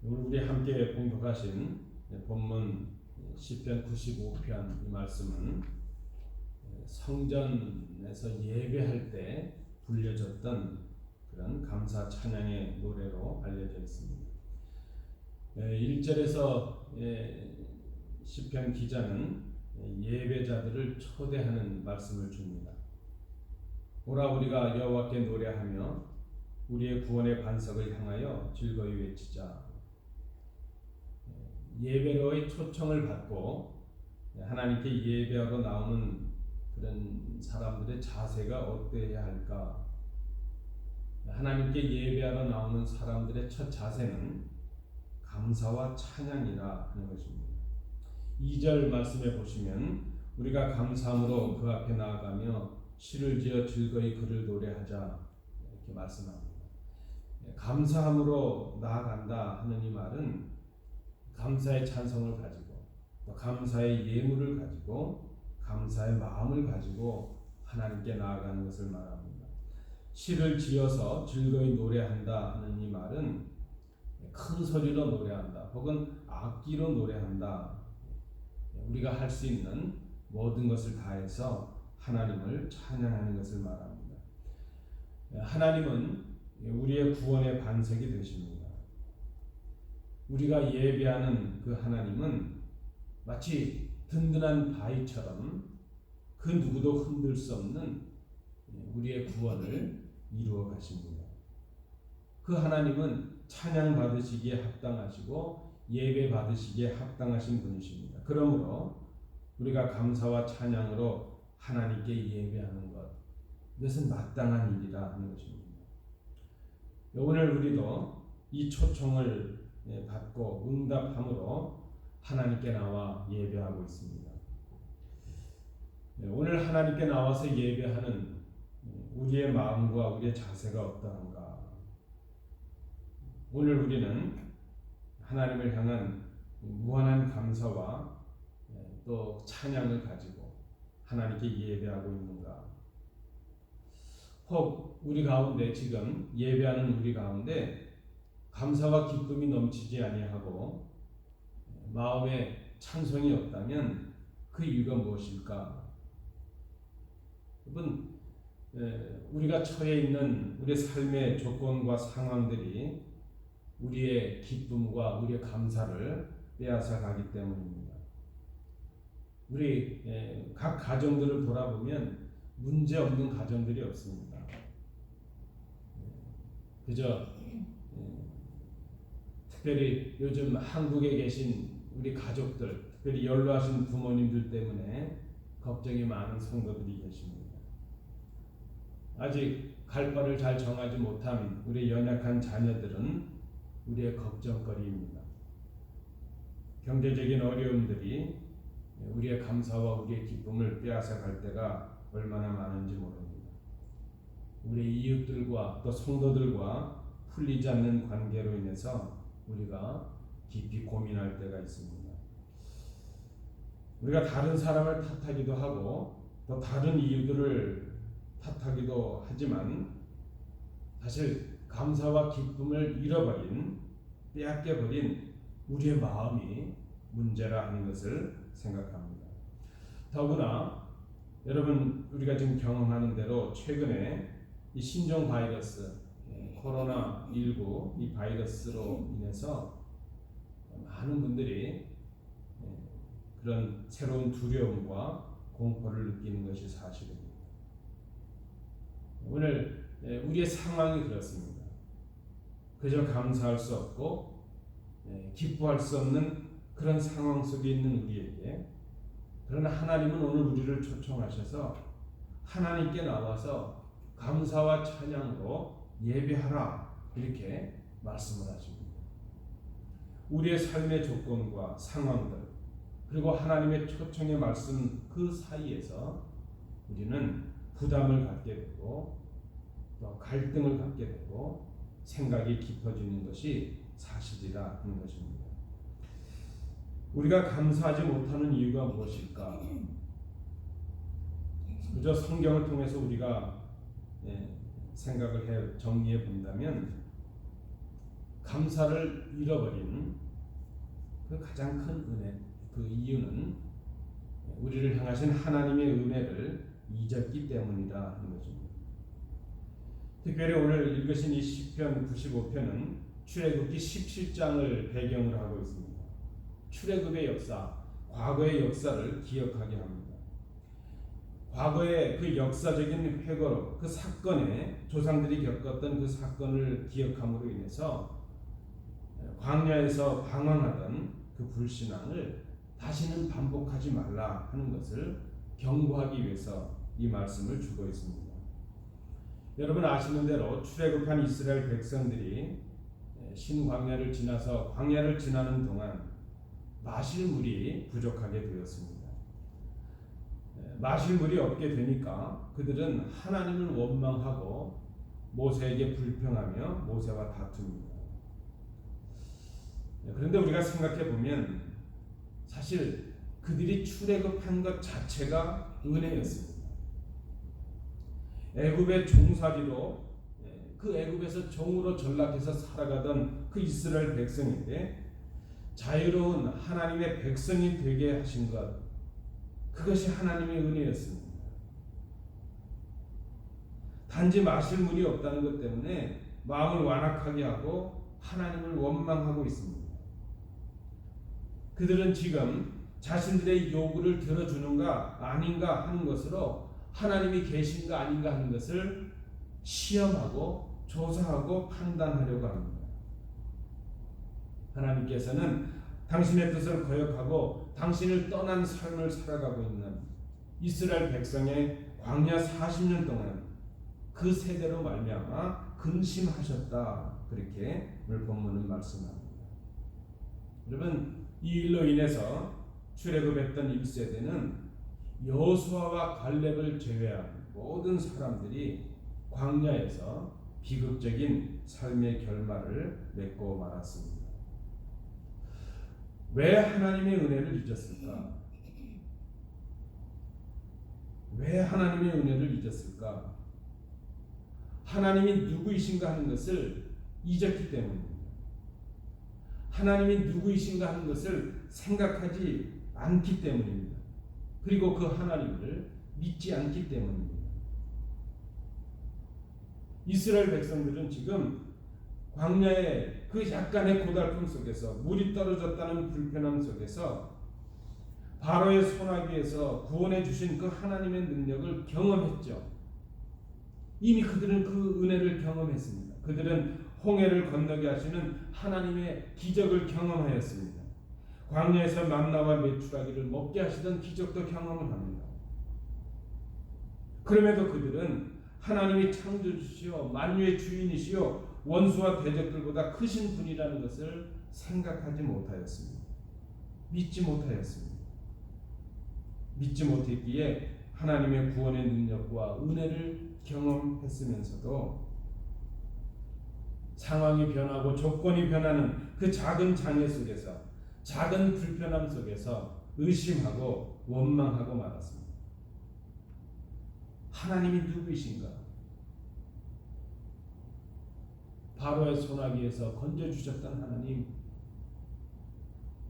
오늘 우리 함께 공독하신 본문 시편 95편 이 말씀은 성전에서 예배할 때 불려졌던 그런 감사 찬양의 노래로 알려져 있습니다. 1절에서 시편 기자는 예배자들을 초대하는 말씀을 줍니다. 오라 우리가 여호와께 노래하며 우리의 구원의 반석을 향하여 즐거이 외치자. 예배로의 초청을 받고 하나님께 예배하러 나오는 그런 사람들의 자세가 어때야 할까? 하나님께 예배하러 나오는 사람들의 첫 자세는 감사와 찬양이라 하는 것입니다. 2절 말씀에 보시면 우리가 감사함으로 그 앞에 나아가며 시를 지어 즐거이 그를 노래하자 이렇게 말씀합니다. 감사함으로 나아간다 하는 이 말은 감사의 찬송을 가지고 또 감사의 예물을 가지고 감사의 마음을 가지고 하나님께 나아가는 것을 말합니다. 시를 지어서 즐거이 노래한다 하는 이 말은 큰 소리로 노래한다 혹은 악기로 노래한다. 우리가 할 수 있는 모든 것을 다해서 하나님을 찬양하는 것을 말합니다. 하나님은 우리의 구원의 반석이 되십니다. 우리가 예배하는 그 하나님은 마치 든든한 바위처럼 그 누구도 흔들 수 없는 우리의 구원을 이루어 가십니다. 그 하나님은 찬양 받으시기에 합당하시고 예배 받으시기에 합당하신 분이십니다. 그러므로 우리가 감사와 찬양으로 하나님께 예배하는 것, 이것은 마땅한 일이라 하는 것입니다. 오늘 우리도 이 초청을 받고 응답함으로 하나님께 나와 예배하고 있습니다. 오늘 하나님께 나와서 예배하는 우리의 마음과 우리의 자세가 어떠한가? 오늘 우리는 하나님을 향한 무한한 감사와 또 찬양을 가지고 하나님께 예배하고 있는가? 혹 우리 가운데 지금 예배하는 우리 가운데 감사와 기쁨이 넘치지 아니하고 마음에 찬송이 없다면 그 이유가 무엇일까? 여러분, 우리가 처해 있는 우리의 삶의 조건과 상황들이 우리의 기쁨과 우리의 감사를 빼앗아 가기 때문입니다. 우리 각 가정들을 돌아보면 문제 없는 가정들이 없습니다. 그저 특별히 요즘 한국에 계신 우리 가족들, 특별히 연로하신 부모님들 때문에 걱정이 많은 성도들이 계십니다. 아직 갈 바를 잘 정하지 못한 우리 연약한 자녀들은 우리의 걱정거리입니다. 경제적인 어려움들이 우리의 감사와 우리의 기쁨을 빼앗아 갈 때가 얼마나 많은지 모릅니다. 우리 이웃들과 또 성도들과 풀리지 않는 관계로 인해서 우리가 깊이 고민할 때가 있습니다. 우리가 다른 사람을 탓하기도 하고 또 다른 이유들을 탓하기도 하지만 사실 감사와 기쁨을 잃어버린, 빼앗겨버린 우리의 마음이 문제라 하는 것을 생각합니다. 더구나 여러분 우리가 지금 경험하는 대로 최근에 이 신종 바이러스 코로나19 이 바이러스로 인해서 많은 분들이 그런 새로운 두려움과 공포를 느끼는 것이 사실입니다. 오늘 우리의 상황이 그렇습니다. 그저 감사할 수 없고 기뻐할 수 없는 그런 상황 속에 있는 우리에게, 그러나 하나님은 오늘 우리를 초청하셔서 하나님께 나와서 감사와 찬양으로 예배하라 이렇게 말씀을 하십니다. 우리의 삶의 조건과 상황들 그리고 하나님의 초청의 말씀 그 사이에서 우리는 부담을 갖게 되고 또 갈등을 갖게 되고 생각이 깊어지는 것이 사실이라 하는 것입니다. 우리가 감사하지 못하는 이유가 무엇일까? 그저 성경을 통해서 우리가 생각을 정리해 본다면 감사를 잃어버린 그 가장 큰 은혜, 그 이유는 우리를 향하신 하나님의 은혜를 잊었기 때문이라 하는 것입니다. 특별히 오늘 읽으신 이 시편 95편은 출애굽기 17장을 배경으로 하고 있습니다. 출애굽의 역사, 과거의 역사를 기억하게 합니다. 과거의 그 역사적인 회고로 그 사건에 조상들이 겪었던 그 사건을 기억함으로 인해서 광야에서 방황하던 그 불신앙을 다시는 반복하지 말라 하는 것을 경고하기 위해서 이 말씀을 주고 있습니다. 여러분 아시는 대로 출애굽한 이스라엘 백성들이 신광야를 지나서 광야를 지나는 동안 마실 물이 부족하게 되었습니다. 마실 물이 없게 되니까 그들은 하나님을 원망하고 모세에게 불평하며 모세와 다툽니다. 그런데 우리가 생각해 보면 사실 그들이 출애굽한 것 자체가 은혜였습니다. 애굽의 종살이로 그 애굽에서 종으로 전락해서 살아가던 그 이스라엘 백성인데 자유로운 하나님의 백성이 되게 하신 것, 그것이 하나님의 은혜였습니다. 단지 마실 물이 없다는 것 때문에 마음을 완악하게 하고 하나님을 원망하고 있습니다. 그들은 지금 자신들의 요구를 들어주는가 아닌가 하는 것으로 하나님이 계신가 아닌가 하는 것을 시험하고 조사하고 판단하려고 합니다. 하나님께서는 당신의 뜻을 거역하고 당신을 떠난 삶을 살아가고 있는 이스라엘 백성의 광야 40년 동안 그 세대로 말미암아 근심하셨다, 그렇게 오늘 본문은 말씀합니다. 여러분, 이 일로 인해서 출애굽했던 1세대는 여호수아와 갈렙을 제외한 모든 사람들이 광야에서 비극적인 삶의 결말을 맺고 말았습니다. 왜 하나님의 은혜를 잊었을까? 왜 하나님의 은혜를 잊었을까? 하나님이 누구이신가 하는 것을 잊었기 때문입니다. 하나님이 누구이신가 하는 것을 생각하지 않기 때문입니다. 그리고 그 하나님을 믿지 않기 때문입니다. 이스라엘 백성들은 지금 광야의 그 약간의 고달픔 속에서, 물이 떨어졌다는 불편함 속에서 바로의 손아귀에서 구원해 주신 그 하나님의 능력을 경험했죠. 이미 그들은 그 은혜를 경험했습니다. 그들은 홍해를 건너게 하시는 하나님의 기적을 경험하였습니다. 광야에서 만나와 메추라기를 먹게 하시던 기적도 경험을 합니다. 그럼에도 그들은 하나님이 창조주시오 만유의 주인이시오 원수와 대적들보다 크신 분이라는 것을 생각하지 못하였습니다. 믿지 못하였습니다. 믿지 못했기에 하나님의 구원의 능력과 은혜를 경험했으면서도 상황이 변하고 조건이 변하는 그 작은 장애 속에서, 작은 불편함 속에서 의심하고 원망하고 말았습니다. 하나님이 누구이신가? 바로의 손아귀에서 건져주셨던 하나님,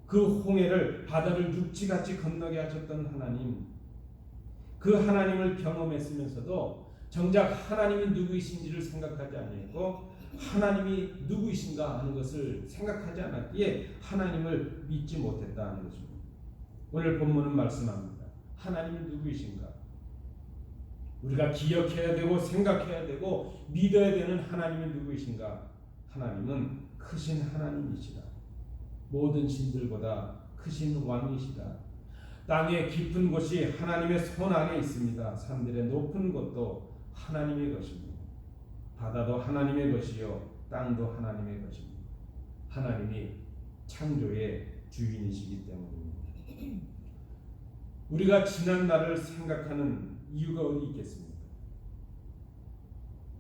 그 홍해를, 바다를 육지같이 건너게 하셨던 하나님, 그 하나님을 경험했으면서도 정작 하나님이 누구이신지를 생각하지 아니했고 하나님이 누구이신가 하는 것을 생각하지 않았기에 하나님을 믿지 못했다는 것입니다. 오늘 본문은 말씀합니다. 하나님이 누구이신가? 우리가 기억해야 되고 생각해야 되고 믿어야 되는 하나님이 누구이신가? 하나님은 크신 하나님이시다. 모든 신들보다 크신 왕이시다. 땅의 깊은 곳이 하나님의 손 안에 있습니다. 산들의 높은 곳도 하나님의 것입니다. 바다도 하나님의 것이요 땅도 하나님의 것입니다. 하나님이 창조의 주인이시기 때문입니다. 우리가 지난 날을 생각하는 이유가 어디 있겠습니까?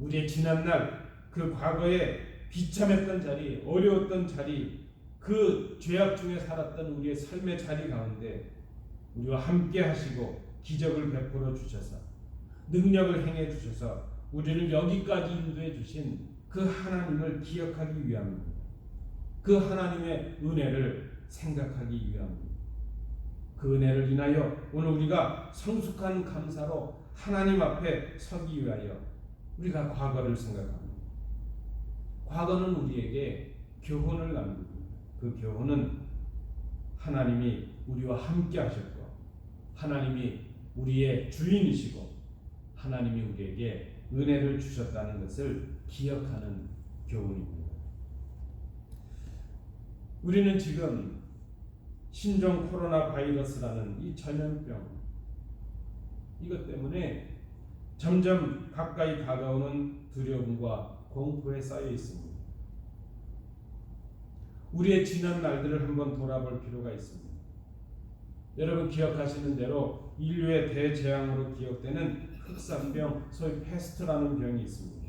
우리의 지난 날, 그 과거에 비참했던 자리, 어려웠던 자리, 그 죄악 중에 살았던 우리의 삶의 자리 가운데 우리와 함께 하시고 기적을 베풀어 주셔서 능력을 행해 주셔서 우리를 여기까지 인도해 주신 그 하나님을 기억하기 위함입니다. 그 하나님의 은혜를 생각하기 위함입니다. 그 은혜를 인하여 오늘 우리가 성숙한 감사로 하나님 앞에 서기 위하여 우리가 과거를 생각합니다. 과거는 우리에게 교훈을 남깁니다. 그 교훈은 하나님이 우리와 함께 하셨고 하나님이 우리의 주인이시고 하나님이 우리에게 은혜를 주셨다는 것을 기억하는 교훈입니다. 우리는 지금 신종 코로나 바이러스라는 이 전염병 이것 때문에 점점 가까이 다가오는 두려움과 공포에 쌓여 있습니다. 우리의 지난 날들을 한번 돌아볼 필요가 있습니다. 여러분 기억하시는 대로 인류의 대재앙으로 기억되는 흑사병, 소위 패스트라는 병이 있습니다.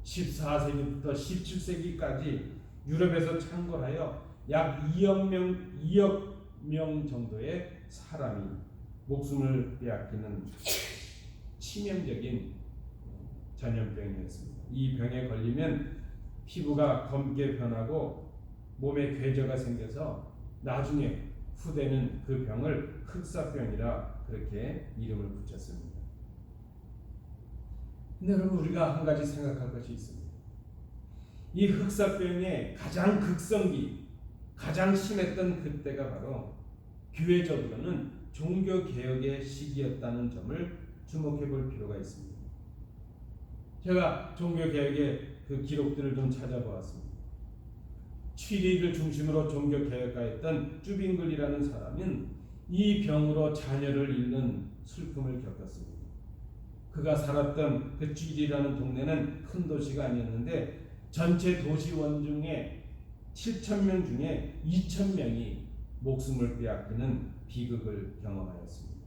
14세기부터 17세기까지 유럽에서 창궐하여 약 2억 명 정도의 사람이 목숨을 빼앗기는 치명적인 전염병이었습니다. 이 병에 걸리면 피부가 검게 변하고 몸에 괴저가 생겨서 나중에 후대는 그 병을 흑사병이라 그렇게 이름을 붙였습니다. 근데 여러분 우리가 한 가지 생각할 것이 있습니다. 이 흑사병의 가장 극성기, 가장 심했던 그때가 바로 교회적으로는 종교개혁의 시기였다는 점을 주목해 볼 필요가 있습니다. 제가 종교개혁의 그 기록들을 좀 찾아보았습니다. 취리를 중심으로 종교개혁가였던 쭈빙글이라는 사람은 이 병으로 자녀를 잃는 슬픔을 겪었습니다. 그가 살았던 그 취리라는 동네는 큰 도시가 아니었는데 전체 도시원 중에 7,000명 중에 2,000명이 목숨을 빼앗기는 비극을 경험하였습니다.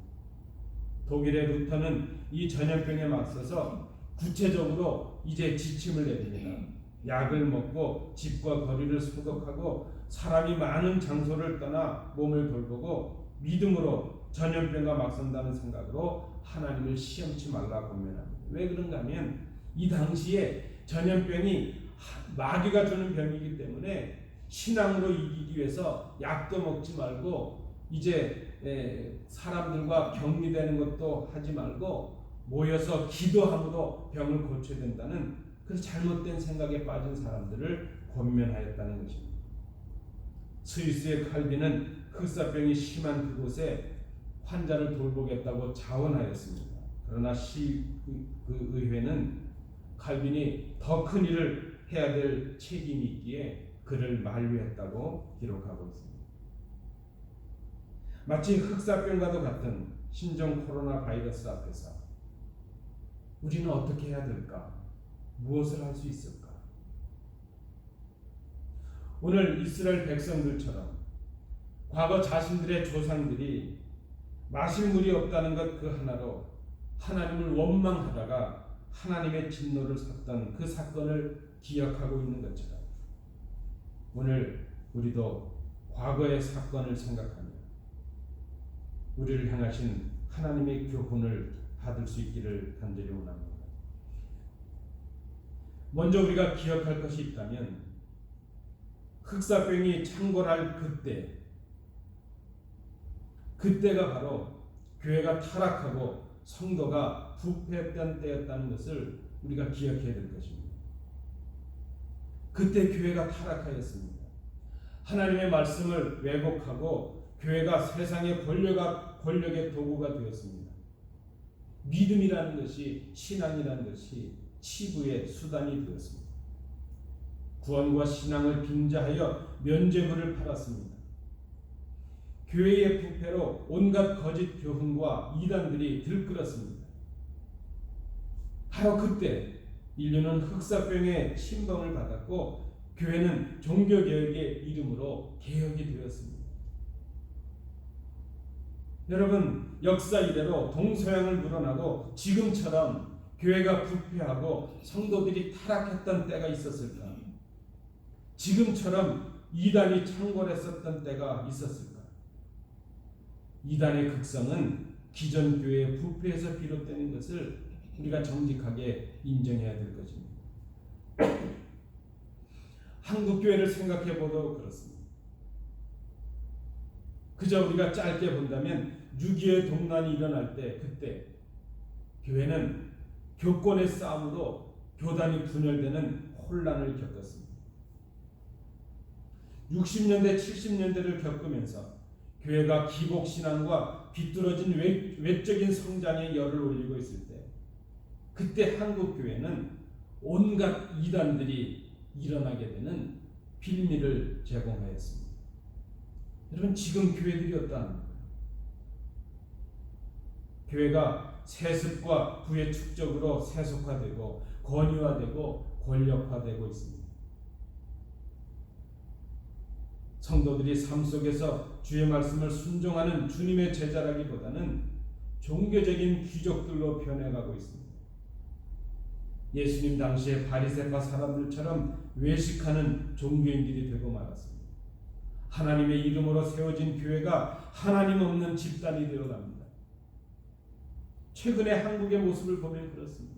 독일의 루터는 이 전염병에 맞서서 구체적으로 이제 지침을 내립니다. 약을 먹고 집과 거리를 소독하고 사람이 많은 장소를 떠나 몸을 돌보고 믿음으로 전염병과 맞선다는 생각으로 하나님을 시험치 말라 권면합니다. 왜 그런가 하면 이 당시에 전염병이 마귀가 주는 병이기 때문에 신앙으로 이기기 위해서 약도 먹지 말고 이제 사람들과 격리되는 것도 하지 말고 모여서 기도함으로 병을 고쳐야 된다는 그 잘못된 생각에 빠진 사람들을 권면하였다는 것입니다. 스위스의 칼빈은 흑사병이 심한 그곳에 환자를 돌보겠다고 자원하였습니다. 그러나 그 의회는 칼빈이 더 큰 일을 해야 될 책임이 있기에 그를 만류했다고 기록하고 있습니다. 마치 흑사병과도 같은 신종 코로나 바이러스 앞에서 우리는 어떻게 해야 될까? 무엇을 할 수 있을까? 오늘 이스라엘 백성들처럼 과거 자신들의 조상들이 마실 물이 없다는 것 그 하나로 하나님을 원망하다가 하나님의 진노를 샀던 그 사건을 기억하고 있는 것처럼 오늘 우리도 과거의 사건을 생각하며 우리를 향하신 하나님의 교훈을 받을 수 있기를 간절히 원합니다. 먼저 우리가 기억할 것이 있다면 흑사병이 창궐할 그때가 바로 교회가 타락하고 성도가 부패했던 때였다는 것을 우리가 기억해야 될 것입니다. 그때 교회가 타락하였습니다. 하나님의 말씀을 왜곡하고 교회가 세상의 권력의 도구가 되었습니다. 믿음이라는 것이 신앙이라는 것이 치부의 수단이 되었습니다. 구원과 신앙을 빙자하여 면죄부를 팔았습니다. 교회의 부패로 온갖 거짓 교훈과 이단들이 들끓었습니다. 바로 그때 인류는 흑사병의 침범을 받았고 교회는 종교개혁의 이름으로 개혁이 되었습니다. 여러분 역사 이래로 동서양을 물어나고 지금처럼 교회가 부패하고 성도들이 타락했던 때가 있었을까? 지금처럼 이단이 창궐했었던 때가 있었을까? 이단의 극성은 기존 교회의 부패에서 비롯되는 것을 우리가 정직하게 인정해야 될 것입니다. 한국 교회를 생각해 보도 그렇습니다. 그저 우리가 짧게 본다면 6.25 동란이 일어날 때 그때 교회는 교권의 싸움으로 교단이 분열되는 혼란을 겪었습니다. 60년대 70년대를 겪으면서 교회가 기복신앙과 비뚤어진 외적인 성장에 열을 올리고 있을 때 그때 한국교회는 온갖 이단들이 일어나게 되는 빌미를 제공하였습니다. 여러분 지금 교회들이 어떠합니까? 교회가 세습과 부의 축적으로 세속화되고 권위화되고 권력화되고 있습니다. 성도들이 삶 속에서 주의 말씀을 순종하는 주님의 제자라기보다는 종교적인 귀족들로 변해가고 있습니다. 예수님 당시에 바리새파 사람들처럼 외식하는 종교인들이 되고 말았습니다. 하나님의 이름으로 세워진 교회가 하나님 없는 집단이 되어갑니다. 최근에 한국의 모습을 보면 그렇습니다.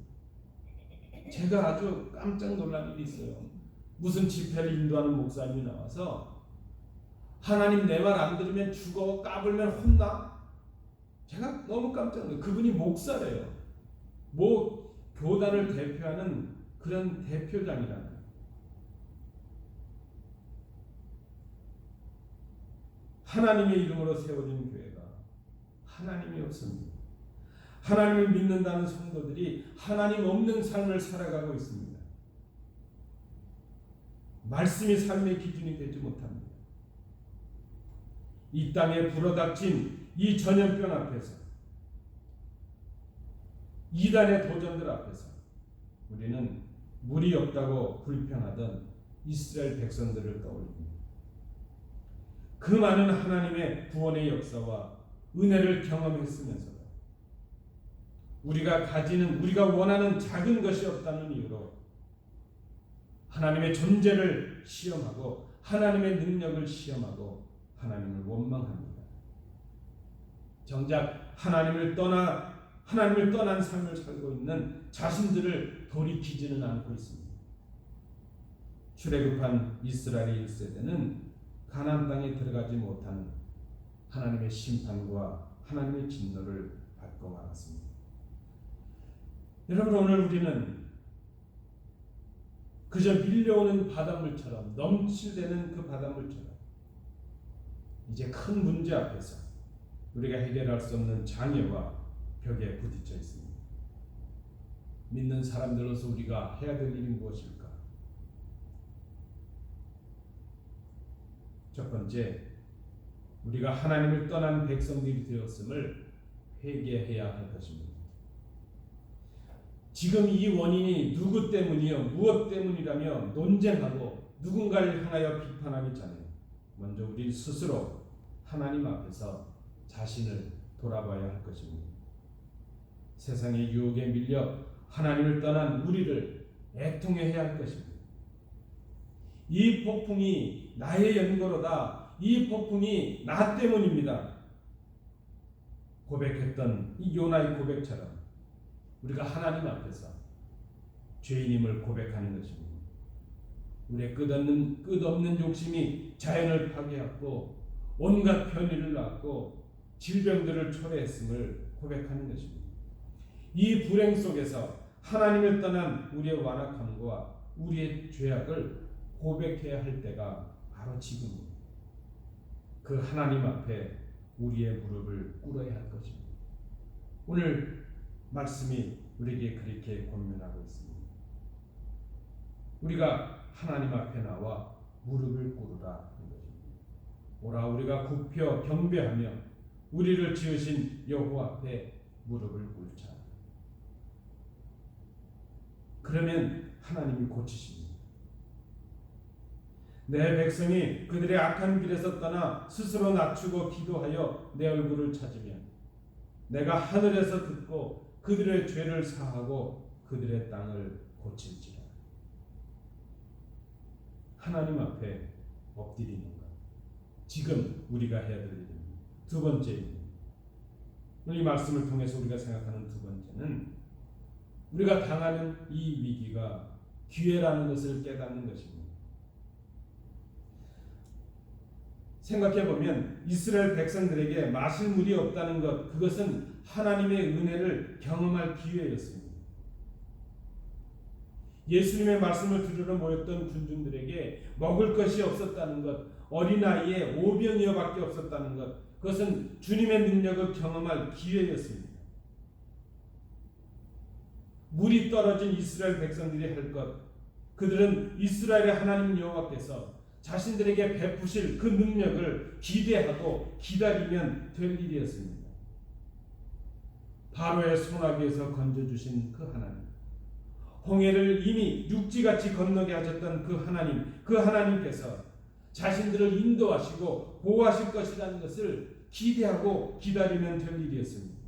제가 아주 깜짝 놀란 일이 있어요. 무슨 집회를 인도하는 목사님이 나와서 하나님 내 말 안 들으면 죽어, 까불면 혼나? 제가 너무 깜짝 놀라요. 그분이 목사래요. 뭐 교단을 대표하는 그런 대표장이라는. 하나님의 이름으로 세워진 교회가 하나님이 없습니다. 하나님을 믿는다는 성도들이 하나님 없는 삶을 살아가고 있습니다. 말씀이 삶의 기준이 되지 못합니다. 이 땅에 불어닥친 이 전염병 앞에서, 이단의 도전들 앞에서 우리는 물이 없다고 불평하던 이스라엘 백성들을 떠올립니다. 그 많은 하나님의 구원의 역사와 은혜를 경험했으면서도 우리가 원하는 작은 것이 없다는 이유로 하나님의 존재를 시험하고 하나님의 능력을 시험하고 하나님을 원망합니다. 정작 하나님을 떠난 삶을 살고 있는 자신들을 돌이키지는 않고 있습니다. 출애굽한 이스라엘 1세대는 가나안 땅에 들어가지 못하는 하나님의 심판과 하나님의 진노를 받고 말았습니다. 여러분 오늘 우리는 그저 밀려오는 바닷물처럼 넘칠대는 그 바닷물처럼 이제 큰 문제 앞에서 우리가 해결할 수 없는 장애와 벽에 부딪혀 있습니다. 믿는 사람들로서 우리가 해야 될 일이 무엇일까? 첫 번째, 우리가 하나님을 떠난 백성들이 되었음을 회개해야 할 것입니다. 지금 이 원인이 누구 때문이요, 무엇 때문이라며 논쟁하고 누군가를 향하여 비판하기 전에 먼저 우리 스스로 하나님 앞에서 자신을 돌아봐야 할 것입니다. 세상의 유혹에 밀려 하나님을 떠난 우리를 애통해야 할 것입니다. 이 폭풍이 나의 연고로다. 이 폭풍이 나 때문입니다. 고백했던 이 요나의 고백처럼 우리가 하나님 앞에서 죄인임을 고백하는 것입니다. 우리의 끝없는 욕심이 자연을 파괴하고 온갖 편의를 낳고 질병들을 초래했음을 고백하는 것입니다. 이 불행 속에서 하나님을 떠난 우리의 완악함과 우리의 죄악을 고백해야 할 때가 바로 지금입니다. 그 하나님 앞에 우리의 무릎을 꿇어야 할 것입니다. 오늘 말씀이 우리에게 그렇게 권면하고 있습니다. 우리가 하나님 앞에 나와 무릎을 꿇으라 하는 것입니다. 오라 우리가 굽혀 경배하며 우리를 지으신 여호와 앞에 무릎을 꿇자. 그러면 하나님이 고치십니다. 내 백성이 그들의 악한 길에서 떠나 스스로 낮추고 기도하여 내 얼굴을 찾으면 내가 하늘에서 듣고 그들의 죄를 사하고 그들의 땅을 고칠지라. 하나님 앞에 엎드리는 것. 지금 우리가 해야 될 일입니다. 두 번째입니다. 이 말씀을 통해서 우리가 생각하는 두 번째는 우리가 당하는 이 위기가 기회라는 것을 깨닫는 것입니다. 생각해 보면 이스라엘 백성들에게 마실 물이 없다는 것, 그것은 하나님의 은혜를 경험할 기회였습니다. 예수님의 말씀을 들으러 모였던 군중들에게 먹을 것이 없었다는 것, 어린아이에 오병이어밖에 없었다는 것, 그것은 주님의 능력을 경험할 기회였습니다. 물이 떨어진 이스라엘 백성들이 할 것, 그들은 이스라엘의 하나님 여호와께서 자신들에게 베푸실 그 능력을 기대하고 기다리면 될 일이었습니다. 바로의 소나기에서 건져주신 그 하나님, 홍해를 이미 육지같이 건너게 하셨던 그 하나님께서 자신들을 인도하시고 보호하실 것이라는 것을 기대하고 기다리면 될 일이었습니다.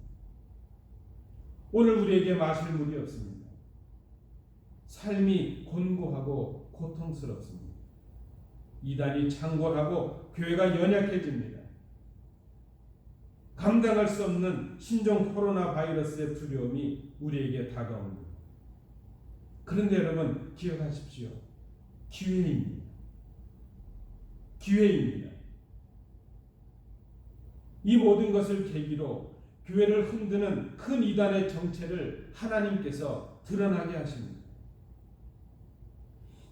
오늘 우리에게 마실 물이 없습니다. 삶이 곤고하고 고통스럽습니다. 이단이 창궐하고 교회가 연약해집니다. 감당할 수 없는 신종 코로나 바이러스의 두려움이 우리에게 다가옵니다. 그런데 여러분 기억하십시오. 기회입니다. 기회입니다. 이 모든 것을 계기로 교회를 흔드는 큰 이단의 정체를 하나님께서 드러나게 하십니다.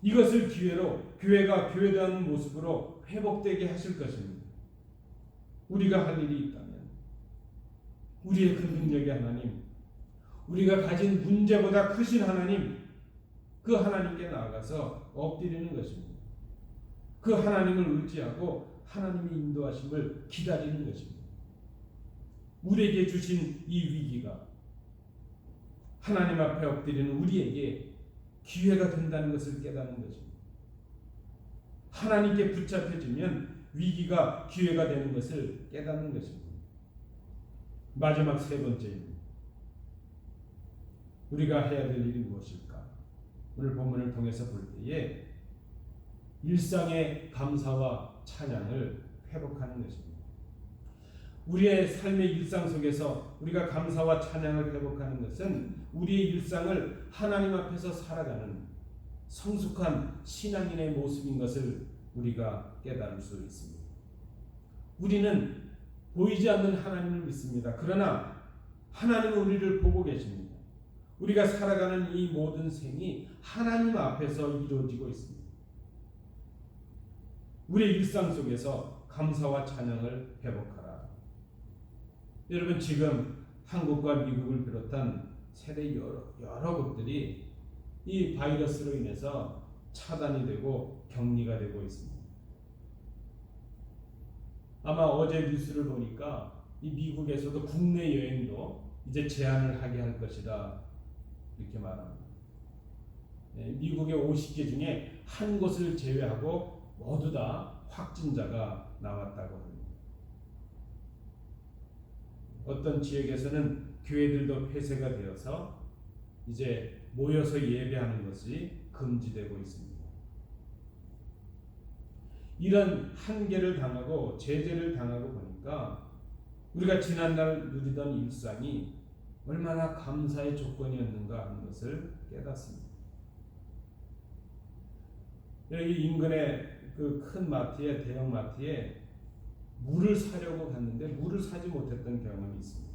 이것을 기회로 교회가 교회다운 모습으로 회복되게 하실 것입니다. 우리가 할 일이 있다면 우리의 그 능력의 하나님, 우리가 가진 문제보다 크신 하나님, 그 하나님께 나아가서 엎드리는 것입니다. 그 하나님을 의지하고 하나님의 인도하심을 기다리는 것입니다. 우리에게 주신 이 위기가 하나님 앞에 엎드리는 우리에게 기회가 된다는 것을 깨닫는 것입니다. 하나님께 붙잡혀지면 위기가 기회가 되는 것을 깨닫는 것입니다. 마지막 세 번째입니다. 우리가 해야 될 일이 무엇일까? 오늘 본문을 통해서 볼 때에 일상의 감사와 찬양을 회복하는 것입니다. 우리의 삶의 일상 속에서 우리가 감사와 찬양을 회복하는 것은 우리의 일상을 하나님 앞에서 살아가는 성숙한 신앙인의 모습인 것을 우리가 깨달을 수 있습니다. 우리는 보이지 않는 하나님을 믿습니다. 그러나 하나님은 우리를 보고 계십니다. 우리가 살아가는 이 모든 생이 하나님 앞에서 이루어지고 있습니다. 우리의 일상 속에서 감사와 찬양을 회복하라. 여러분 지금 한국과 미국을 비롯한 세계 여러 곳들이 이 바이러스로 인해서 차단이 되고 격리가 되고 있습니다. 아마 어제 뉴스를 보니까 이 미국에서도 국내 여행도 이제 제한을 하게 할 것이다 이렇게 말합니다. 미국의 50개 중에 한 곳을 제외하고 모두 다 확진자가 나왔다고 합니다. 어떤 지역에서는 교회들도 폐쇄가 되어서 이제 모여서 예배하는 것이 금지되고 있습니다. 이런 한계를 당하고 제재를 당하고 보니까 우리가 지난날 누리던 일상이 얼마나 감사의 조건이었는가 하는 것을 깨닫습니다. 여기 인근의 그 큰 마트에, 대형 마트에 물을 사려고 갔는데 물을 사지 못했던 경험이 있습니다.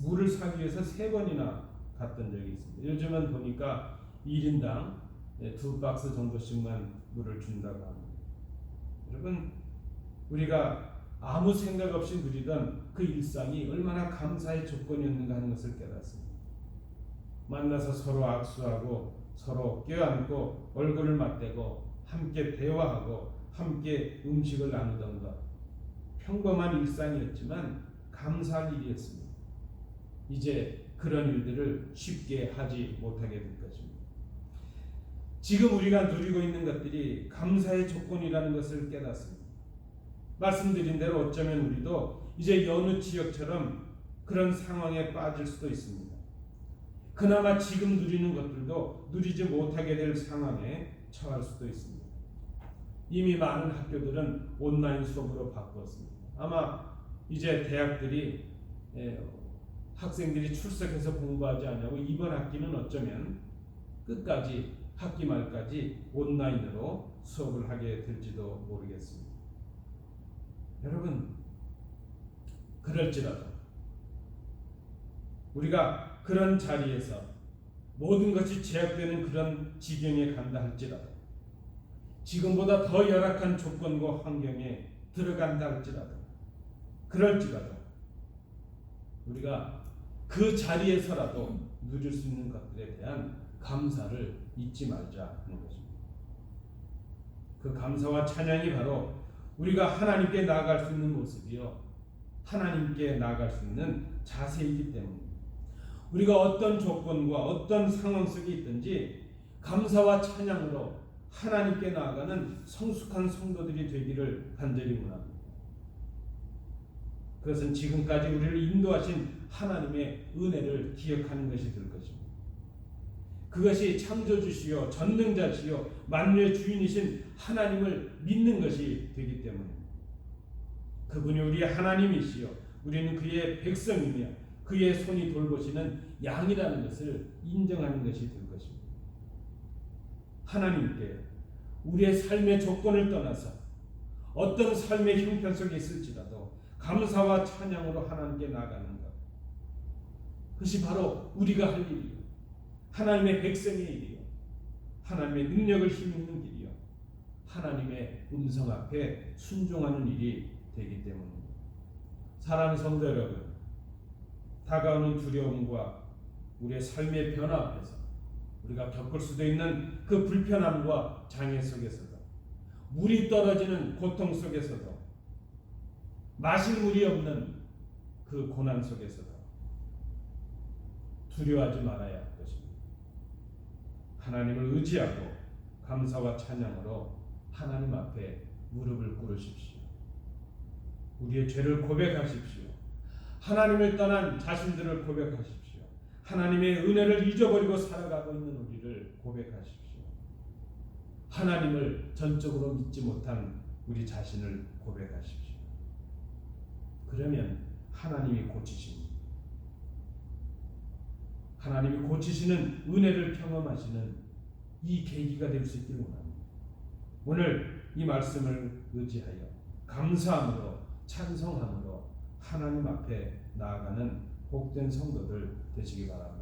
물을 사기 위해서 3번이나 갔던 적이 있습니다. 요즘은 보니까 1인당 2박스 정도씩만 물을 준다고 합니다. 여러분, 우리가 아무 생각 없이 누리던 그 일상이 얼마나 감사의 조건이었는가 하는 것을 깨닫습니다. 만나서 서로 악수하고 서로 껴안고 얼굴을 맞대고 함께 대화하고 함께 음식을 나누던 것, 평범한 일상이었지만 감사할 일이었습니다. 이제 그런 일들을 쉽게 하지 못하게 될 것입니다. 지금 우리가 누리고 있는 것들이 감사의 조건이라는 것을 깨닫습니다. 말씀드린 대로 어쩌면 우리도 이제 여느 지역처럼 그런 상황에 빠질 수도 있습니다. 그나마 지금 누리는 것들도 누리지 못하게 될 상황에 처할 수도 있습니다. 이미 많은 학교들은 온라인 수업으로 바꿨습니다. 아마 이제 대학들이 학생들이 출석해서 공부하지 않냐고 이번 학기는 어쩌면 끝까지 학기 말까지 온라인으로 수업을 하게 될지도 모르겠습니다. 여러분, 그럴지라도 우리가 그런 자리에서 모든 것이 제약되는 그런 지경에 간다 할지라도, 지금보다 더 열악한 조건과 환경에 들어간다 할지라도, 그럴지라도 우리가 그 자리에서라도 누릴 수 있는 것들에 대한 감사를 잊지 말자 하는 것입니다. 그 감사와 찬양이 바로 우리가 하나님께 나아갈 수 있는 모습이요, 하나님께 나아갈 수 있는 자세이기 때문입니다. 우리가 어떤 조건과 어떤 상황 속에 있든지 감사와 찬양으로 하나님께 나아가는 성숙한 성도들이 되기를 간절히 원합니다. 그것은 지금까지 우리를 인도하신 하나님의 은혜를 기억하는 것이 될 것입니다. 그것이 창조주시요 전능자시요 만유의 주인이신 하나님을 믿는 것이 되기 때문입니다. 그분이 우리의 하나님이시요 우리는 그의 백성이며 그의 손이 돌보시는 양이라는 것을 인정하는 것이 될 것입니다. 하나님께 우리의 삶의 조건을 떠나서 어떤 삶의 형편 속에 있을지라도 감사와 찬양으로 하나님께 나아가는 것, 그것이 바로 우리가 할 일이요, 하나님의 백성의 일이요, 하나님의 능력을 힘입는 길이요, 하나님의 음성 앞에 순종하는 일이 되기 때문입니다. 사랑하는 성도 여러분, 다가오는 두려움과 우리의 삶의 변화 앞에서 우리가 겪을 수도 있는 그 불편함과 장애 속에서도, 물이 떨어지는 고통 속에서도, 마실 물이 없는 그 고난 속에서도 두려워하지 말아야 할 것입니다. 하나님을 의지하고 감사와 찬양으로 하나님 앞에 무릎을 꿇으십시오. 우리의 죄를 고백하십시오. 하나님을 떠난 자신들을 고백하십시오. 하나님의 은혜를 잊어버리고 살아가고 있는 우리를 고백하십시오. 하나님을 전적으로 믿지 못한 우리 자신을 고백하십시오. 그러면 하나님이 고치십니다. 하나님이 고치시는 은혜를 경험하시는 이 계기가 될 수 있기를 원합니다. 오늘 이 말씀을 의지하여 감사함으로 찬송함으로 하나님 앞에 나아가는 복된 성도들 되시기 바랍니다.